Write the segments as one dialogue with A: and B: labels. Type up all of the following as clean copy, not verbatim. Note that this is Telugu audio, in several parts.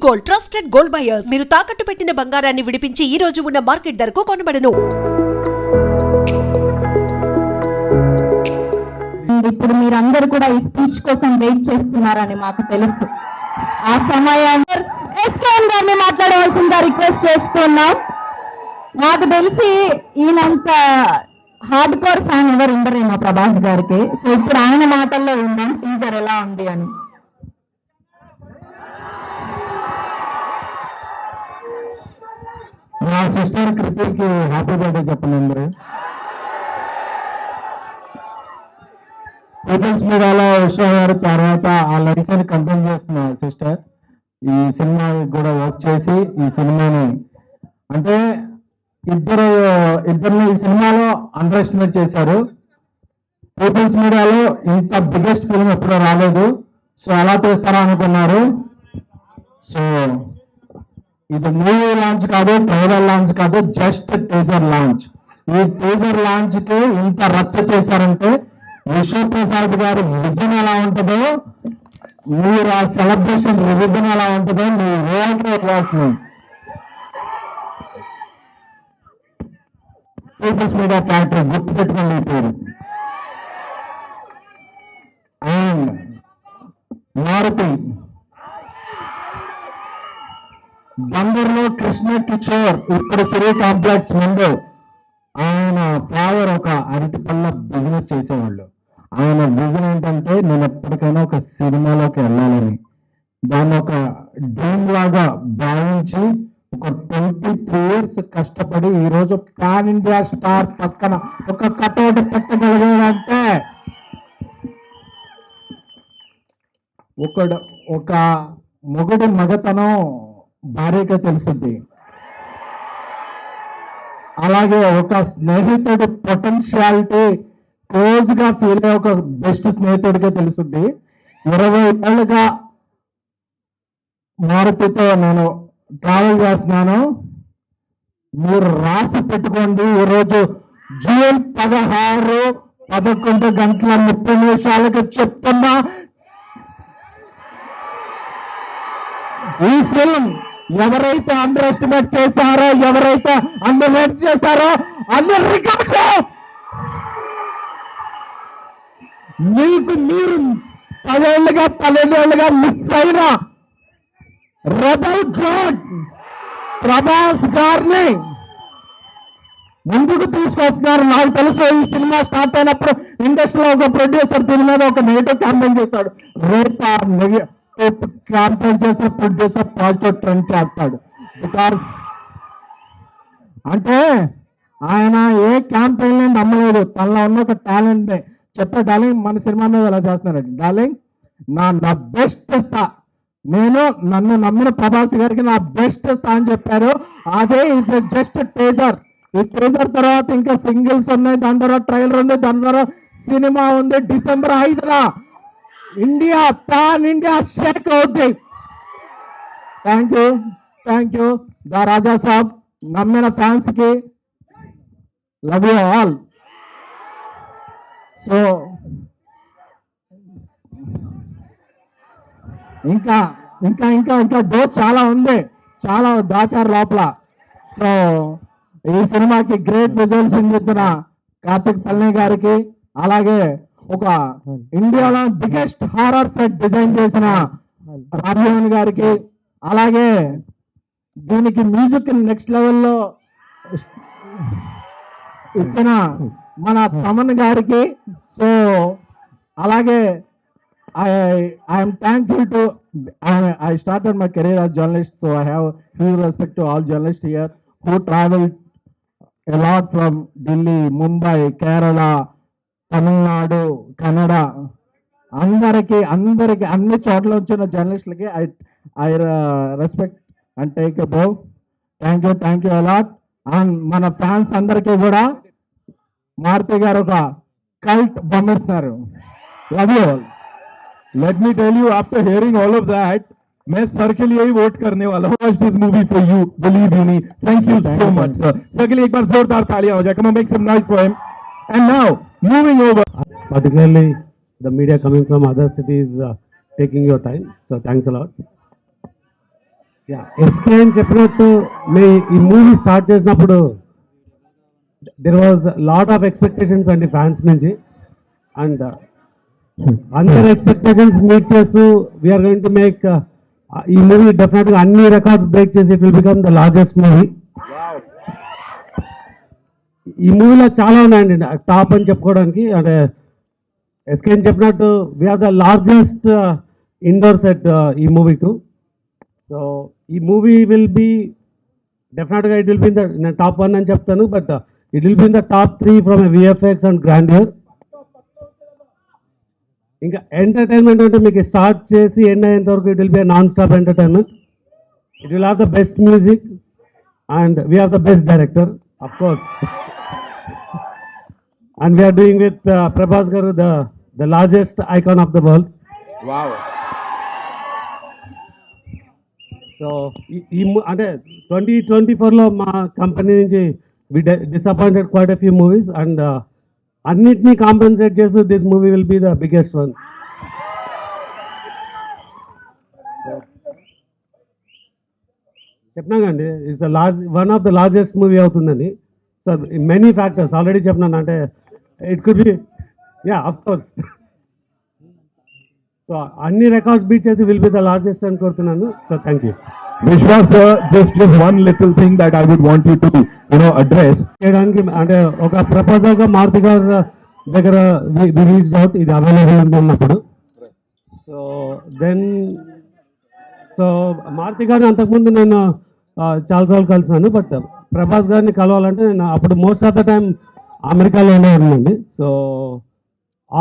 A: Gold, trusted gold buyers. మీరు తాకట్టు పెట్టిన బంగారాన్ని విడిపించి ఈ రోజు ఉన్న మార్కెట్ ధరకు కొనబడను.
B: ఇప్పుడు మీరందరూ కూడా ఈ స్పీచ్ కోసం వెయిట్ చేస్తున్నారని మాకు తెలుసు. ఆ సమయాన్ని ఎస్కేఎన్ గారిని మాట్లాడవలసిందిగా రిక్వెస్ట్ చేస్తున్నాం. నాకు తెలిసి ఈయనంత హార్డ్ కోర్ ఫ్యాన్ ఎవరు ఉండరేమో ప్రభాస్ గారికి. సో ఇప్పుడు ఆయన మాటల్లో ఉన్నాం టీజర్ ఎలా ఉంది అని.
C: మా సిస్టర్ కృతికి హ్యాపీ బర్త్డే చెప్పండి అందరూ. పీపుల్స్ మీడియాలో ఉషా గారి తర్వాత ఆ లైసెన్స్ కంటిన్యూ చేస్తున్న సిస్టర్ ఈ సినిమా కూడా వర్క్ చేసి ఈ సినిమాని అంటే ఇద్దరిని ఈ సినిమాలో అండర్ ఎస్టిమేట్ చేశారు. పీపుల్స్ మీడియాలో ఇంత బిగ్గెస్ట్ ఫిల్మ్ ఎప్పుడూ రాలేదు. సో ఎలా చేస్తారా అనుకున్నారు. సో ఇది మూవీ లాంచ్ కాదు, ట్రైలర్ లాంచ్ కాదు, జస్ట్ టీజర్ లాంచ్. ఈ టీజర్ లాంచ్ కి ఇంత రచ్చ చేశారంటే విశ్వప్రసాద్ గారి విజన్ ఎలా ఉంటుందో, మీరు ఆ సెలబ్రేషన్ విజన్ ఎలా ఉంటుందో మీ వేస్తుంది. పీపుల్స్ మీడియా క్యారెక్టర్ గుర్తు పెట్టుకోండి ఈ పేరు. అండ్ మారుతి బందర్లో కృష్ణ కిషోర్ ఇప్పుడు సిరీ కాంప్లెక్స్ ముందు ఆయన ఫాదర్ ఒక అరటి పళ్ళ బిజినెస్ చేసేవాళ్ళు. ఆయన విజన్ ఏంటంటే నేను ఎప్పటికైనా ఒక సినిమాలోకి వెళ్ళాలని దాన్ని ఒక డ్రీమ్ లాగా భావించి ఒక 23 years కష్టపడి ఈరోజు పాన్ ఇండియా స్టార్ పక్కన ఒక కటౌట్ పెట్టగలిగాడంటే ఒక మొగుడి మగతనం భార్యగా తెలుస్తుంది. అలాగే ఒక స్నేహితుడి పొటెన్షియాలిటీ క్లోజ్ గా ఫీల్ అయ్యే ఒక బెస్ట్ స్నేహితుడిగా తెలుస్తుంది. 20 ఏళ్ళుగా మారుతితో నేను ట్రావెల్ చేస్తున్నాను. మీరు రాసి పెట్టుకోండి. ఈరోజు జూన్ 16 11:30 చెప్తున్నా ఈ ఫిల్మ్ ఎవరైతే అండర్ ఎస్టిమేట్ చేశారో, ఎవరైతే అండర్ రేట్ చేశారో అందరు రికార్డు మీకు మీరు 12 ఏళ్ళుగా మిస్ అయిన రెబల్ గాడ్ ప్రభాస్ గారిని ముందుకు తీసుకొస్తున్నారు. నాకు తెలుసు ఈ సినిమా స్టార్ట్ అయినప్పుడు ఇండస్ట్రీలో ఒక ప్రొడ్యూసర్ దీని మీద ఒక నెగిటివ్ క్యాంపెయిన్ చేశాడు. రేపు క్యాంపెయిన్ చేసే ప్రొడ్యూసర్ పాజిటివ్ ట్రెండ్ చేస్తాడు. బికాస్ అంటే ఆయన ఏ క్యాంపెయిన్ నమ్మలేదు. తనలో ఉన్న ఒక టాలెంట్ చెప్పే డార్లింగ్ మన సినిమా మీద ఎలా చేస్తున్నాడు డార్లింగ్ నా బెస్ట్ ఇస్తా, నేను నన్ను నమ్మిన ప్రభాస్ గారికి నా బెస్ట్ ఇస్తా అని చెప్పారు. అదే ఇది జస్ట్ టీజర్. ఈ టీజర్ తర్వాత ఇంకా సింగిల్స్ ఉన్నాయి, దాని తర్వాత ట్రైలర్ ఉంది, దాని తర్వాత సినిమా ఉంది. December 5న ఇండియా పాన్ ఇండియా షేక్ అవుతుంది. Thank you the Raja Saab. నమ్మిన ఫ్యాన్స్ కి లవ్ యూ ఆల్. సో ఇంకా ఇంకా ఇంకా ఇంకా డోస్ చాలా ఉంది, చాలా దాచారు లోపల. సో ఈ సినిమాకి గ్రేట్ రిజల్ట్స్ అందించిన కార్తిక్ పల్ని గారికి, అలాగే ఒక ఇండియాలో బిగ్గెస్ట్ హారర్ సెట్ డిజైన్ చేసిన రాజీవన్ గారికి, అలాగే దీనికి మ్యూజిక్ నెక్స్ట్ లెవెల్లో ఇచ్చిన మన తమన్ గారికి. సో అలాగే I'm thankful to I started my career as journalist, so I have huge respect to all journalists here who traveled a lot from Delhi, Mumbai, Kerala, Tamil Nadu, Kannada. అందరికి అన్ని చోట్ల వచ్చిన జర్నలిస్టులకి I respect and take a bow. Thank you a lot. And మన ఫ్యాన్స్ అందరికీ కూడా మారుతి గారు ఒక కల్ట్ పంపిస్తున్నారు. Love you all.
D: Let me tell you, after hearing all of that, मैं सर के लिए ही वोट करने वाला हूँ. Watch this movie for you, believe you me. Thank you so much, sir. Sir के लिए एक बार जोरदार तालियां हो जाए. Come on, make some noise for him. And now, moving over.
E: Particularly the media coming from other cities taking your time. So thanks a lot. SK అని చెప్పినట్టు ఈ మూవీ స్టార్ట్ చేసినప్పుడు there was lot of expectations అండి ఫ్యాన్స్ నుంచి. అండ్ అందరి ఎక్స్పెక్టేషన్స్ మీట్ చేస్తూ వీఆర్ గోయింగ్ టు మేక్ ఈ మూవీ డెఫినెట్గా అన్ని రికార్డ్స్ బ్రేక్ చేసి it will become the largest movie. ఈ మూవీలో చాలా ఉన్నాయండి టాప్ అని చెప్పుకోవడానికి. అంటే ఎస్కే అని చెప్పినట్టు we're the largest indoor set ఈ మూవీకు. సో ఈ మూవీ విల్ బీ డెఫినెట్గా ఇట్ విల్ బీ ద నేను టాప్ 1 అని చెప్తాను, but it will be the top 3 from VFX and grandeur. ఇంకా ఎంటర్టైన్మెంట్ అంటే మీకు స్టార్ట్ చేసి ఎండ్ అయ్యేంత వరకు it will be non stop entertainment. It will have the best music and we have the best director of course. And we're doing with Prabhas garu the largest icon of the world. So అంటే 2024లో మా కంపెనీ నుంచి we disappointed quite a few movies and అన్నిటినీ కాంపెన్సేట్ చేస్తూ this movie will be the biggest one. చెప్పినాకండి it's the one of the largest movie అవుతుందని. సో మెనీ ఫ్యాక్టర్స్ ఆల్రెడీ చెప్పినాను. అంటే it could be of course. So అన్ని రికార్డ్స్ బీట్ చేసి విల్ బి ద లార్జెస్ట్ అని కోరుతున్నాను. So thank you.
D: Vishwas sir, just one little thing that I would want you to address.
E: చేయడానికి అంటే ఒక ప్రపోజల్గా మారుతి గారు దగ్గర రిలీజ్ అవుట్ ఇది అవైలబుల్ ఉన్నప్పుడు. సో మారుతి గారిని అంతకుముందు నేను చాలాసార్లు కలిసినాను, బట్ ప్రభాస్ గారిని కలవాలంటే నేను అప్పుడు మోస్ట్ ఆఫ్ ద టైం అమెరికాలోనే ఉన్నానండి. సో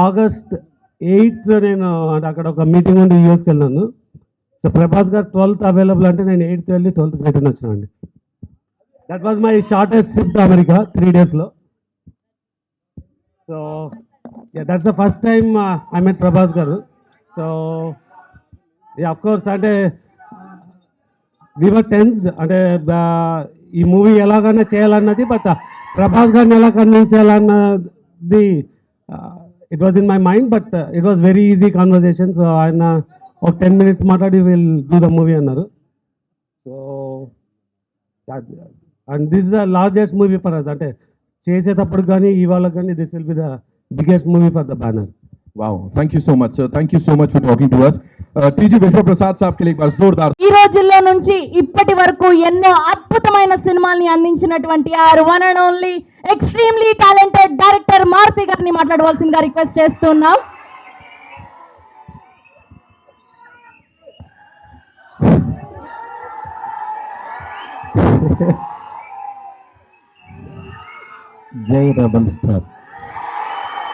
E: August 8th నేను అక్కడ ఒక మీటింగ్ ఉండి యూఎస్కి వెళ్ళాను. సో ప్రభాస్ గారు 12th అవైలబుల్ అంటే నేను 8th వెళ్ళి 12th రిటర్న్ వచ్చినానండి. That was my shortest trip to America 3 daysలో. So that's the first time I met Prabhas garu. So of course అంటే వీ వర్ టెన్స్డ్. అంటే ఈ మూవీ ఎలాగైనా చేయాలన్నది, బట్ ప్రభాస్ గారిని ఎలా కన్విన్స్ చేయాలన్నది it was in my mind, but it was very easy conversation. So ఆయన ఒక 10 minutes మాట్లాడి విల్ డూ ద మూవీ అన్నారు. So and this the largest movie for us. అంటే చేసేటప్పుడు కానీ ఇవాళ కానీ this will be the biggest movie for the banner.
D: Wow, thank you so much sir, thank you so much for talking to us. TG Vishwa Prasad साहब के लिए एक बार जोरदार.
B: ఈ రోజుల్లో నుంచి ఇప్పటి వరకు ఎన్నో అద్భుతమైన సినిమాల్ని అందించినటువంటి our one and only extremely talented director Maruthi గారిని మాట్లాడవలసిందిగా రిక్వెస్ట్ చేస్తున్నాం.
E: జై రెబల్ స్టార్.